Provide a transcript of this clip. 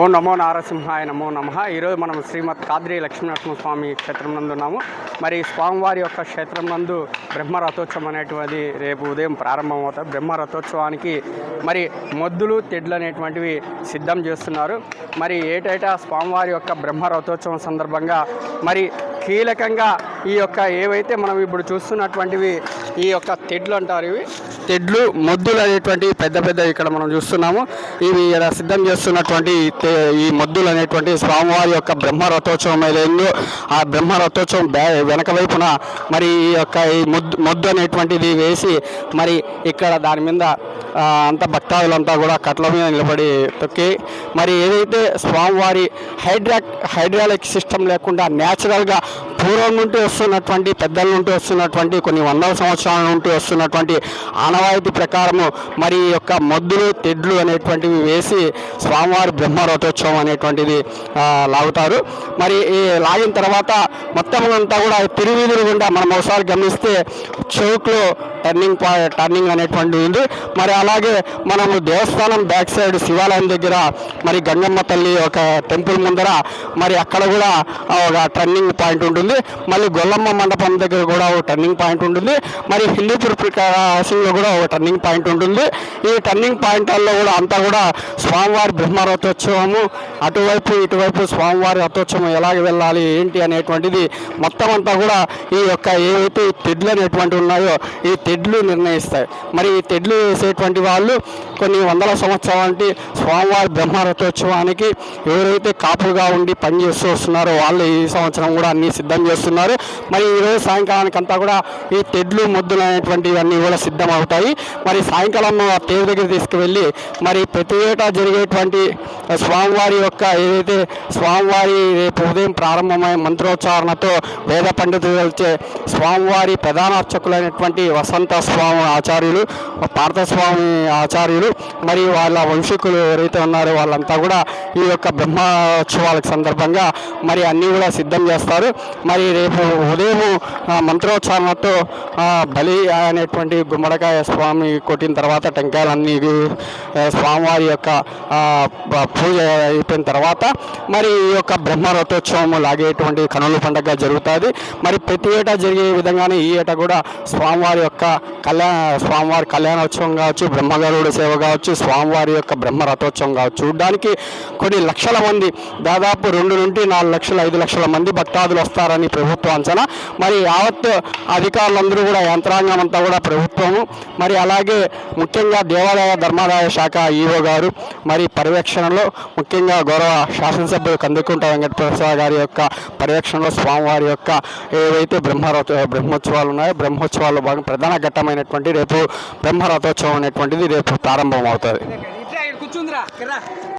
ఓం నమో నారసింహాయ నమో నమః. ఈరోజు మనం శ్రీమద్ కాద్రి లక్ష్మీనరసింహస్వామి క్షేత్రం నందు ఉన్నాము. మరి స్వామివారి యొక్క క్షేత్రం నందు బ్రహ్మరథోత్సవం అనేటువంటిది రేపు ఉదయం ప్రారంభమవుతాయి. బ్రహ్మరథోత్సవానికి మరి మొద్దులు తెడ్లు అనేటువంటివి సిద్ధం చేస్తున్నారు. మరి ఏటైటా స్వామివారి యొక్క బ్రహ్మరథోత్సవం సందర్భంగా మరి కీలకంగా ఈ యొక్క ఏవైతే మనం ఇప్పుడు చూస్తున్నటువంటివి ఈ యొక్క తెడ్లు అంటారు. ఇవి తెడ్లు మొద్దులు అనేటువంటి పెద్ద పెద్ద ఇక్కడ మనం చూస్తున్నాము. ఇవి ఇలా సిద్ధం చేస్తున్నటువంటి ఈ మొద్దులు అనేటువంటి స్వామివారి యొక్క బ్రహ్మరథోత్సవం ఏదైందో ఆ బ్రహ్మరథోత్సవం వెనక వైపున మరి ఈ యొక్క ఈ మొద్దు అనేటువంటిది వేసి మరి ఇక్కడ దాని మీద అంత భక్తాదులంతా కూడా కట్ల మీద నిలబడి తొక్కి మరి ఏదైతే స్వామివారి హైడ్రాలిక్ సిస్టమ్ లేకుండా న్యాచురల్గా పూర్వం నుండి వస్తున్నటువంటి పెద్దల నుండి వస్తున్నటువంటి కొన్ని వందల సంవత్సరాల నుండి వస్తున్నటువంటి ఆనవాయితీ ప్రకారము మరి ఈ యొక్క మొద్దులు తెడ్లు అనేటువంటివి వేసి స్వామివారి బ్రహ్మరథోత్సవం అనేటువంటిది లాగుతారు. మరి ఈ లాగిన తర్వాత మొత్తం అంతా కూడా తిరువీధులు గుండా మనం ఒకసారి గమనిస్తే చౌక్లో టర్నింగ్ అనేటువంటిది ఉంది. మరి అలాగే మనము దేవస్థానం బ్యాక్ సైడ్ శివాలయం దగ్గర మరి గంగమ్మ తల్లి ఒక టెంపుల్ ముందర మరి అక్కడ కూడా ఒక టర్నింగ్ పాయింట్ ఉంటుంది. మళ్ళీ గొల్లమ్మ మండపం దగ్గర కూడా ఒక టర్నింగ్ పాయింట్ ఉంటుంది. మరి హిందూపూర్ క్రాసింగ్లో కూడా ఒక టర్నింగ్ పాయింట్ ఉంటుంది. ఈ టర్నింగ్ పాయింట్లలో కూడా అంతా కూడా స్వామివారి బ్రహ్మరథోత్సవము అటువైపు ఇటువైపు స్వామివారి రథోత్సవం ఎలాగ వెళ్ళాలి ఏంటి అనేటువంటిది మొత్తం అంతా కూడా ఈ యొక్క ఏవైతే తెడ్లు అనేటువంటివి ఉన్నాయో ఈ తెడ్లు నిర్ణయిస్తాయి. మరి ఈ తెడ్లు వేసేటువంటి వాళ్ళు కొన్ని వందల సంవత్సరాలంటే స్వామివారి బ్రహ్మరథోత్సవానికి ఎవరైతే కాపుగా ఉండి పనిచేస్తూ వస్తున్నారో వాళ్ళు ఈ సంవత్సరం కూడా అన్నీ సిద్ధం చేస్తున్నారు. మరి ఈరోజు సాయంకాలానికి అంతా కూడా ఈ తెడ్లు మొద్దులు అనేటువంటివన్నీ కూడా సిద్ధం అవుతాయి. మరి సాయంకాలం ఆ తేరు దగ్గర తీసుకువెళ్ళి మరి ప్రతి ఏటా జరిగేటువంటి స్వామివారి యొక్క ఏదైతే స్వామివారి రేపు ఉదయం ప్రారంభమైన మంత్రోచ్చారణతో వేద పండితులచే స్వామివారి ప్రధాన అర్చకులైనటువంటి వసంత స్వామి ఆచార్యులు పార్థస్వామి ఆచార్యులు మరి వాళ్ళ వంశీకులు ఎవరైతే ఉన్నారో వాళ్ళంతా కూడా ఈ యొక్క బ్రహ్మోత్సవాలకు సందర్భంగా మరి అన్నీ కూడా సిద్ధం చేస్తారు. మరి రేపు ఉదయం మంత్రోచ్చారణతో బలి అనేటువంటి గుమ్మడికాయ స్వామి కొట్టిన తర్వాత టెంకాయలన్నీ స్వామివారి యొక్క పూజ అయిపోయిన తర్వాత మరి ఈ యొక్క బ్రహ్మరథోత్సవం లాగేటువంటి కనుల పండుగ జరుగుతుంది. మరి ప్రతి ఏటా జరిగే విధంగానే ఈ ఏటా కూడా స్వామివారి యొక్క స్వామివారి కళ్యాణోత్సవం కావచ్చు, బ్రహ్మగరుడు సేవ కావచ్చు, స్వామివారి యొక్క బ్రహ్మరథోత్సవం కావచ్చు చూడడానికి కొన్ని లక్షల మంది దాదాపు 2 నుండి 4 లక్షల 5 లక్షల మంది భక్తాదులు వస్తారని ప్రభుత్వం అంచనా. మరి యావత్ అధికారులందరూ కూడా యంత్రాంగం అంతా కూడా ప్రభుత్వము మరి అలాగే ముఖ్యంగా దేవాలయ ధర్మాదాయ శాఖ ఈవో గారు మరి పర్యవేక్షణలో ముఖ్యంగా గౌరవ శాసనసభ్యులు కందుకుంట వెంకటప్రసాద్ గారి యొక్క పర్యవేక్షణలో స్వామివారి యొక్క ఏవైతే బ్రహ్మోత్సవాలు ఉన్నాయో బ్రహ్మోత్సవాలు భాగం ప్రధాన ఘట్టమైనటువంటి రేపు బ్రహ్మరథోత్సవం అనేటువంటిది రేపు ప్రారంభం అవుతుంది.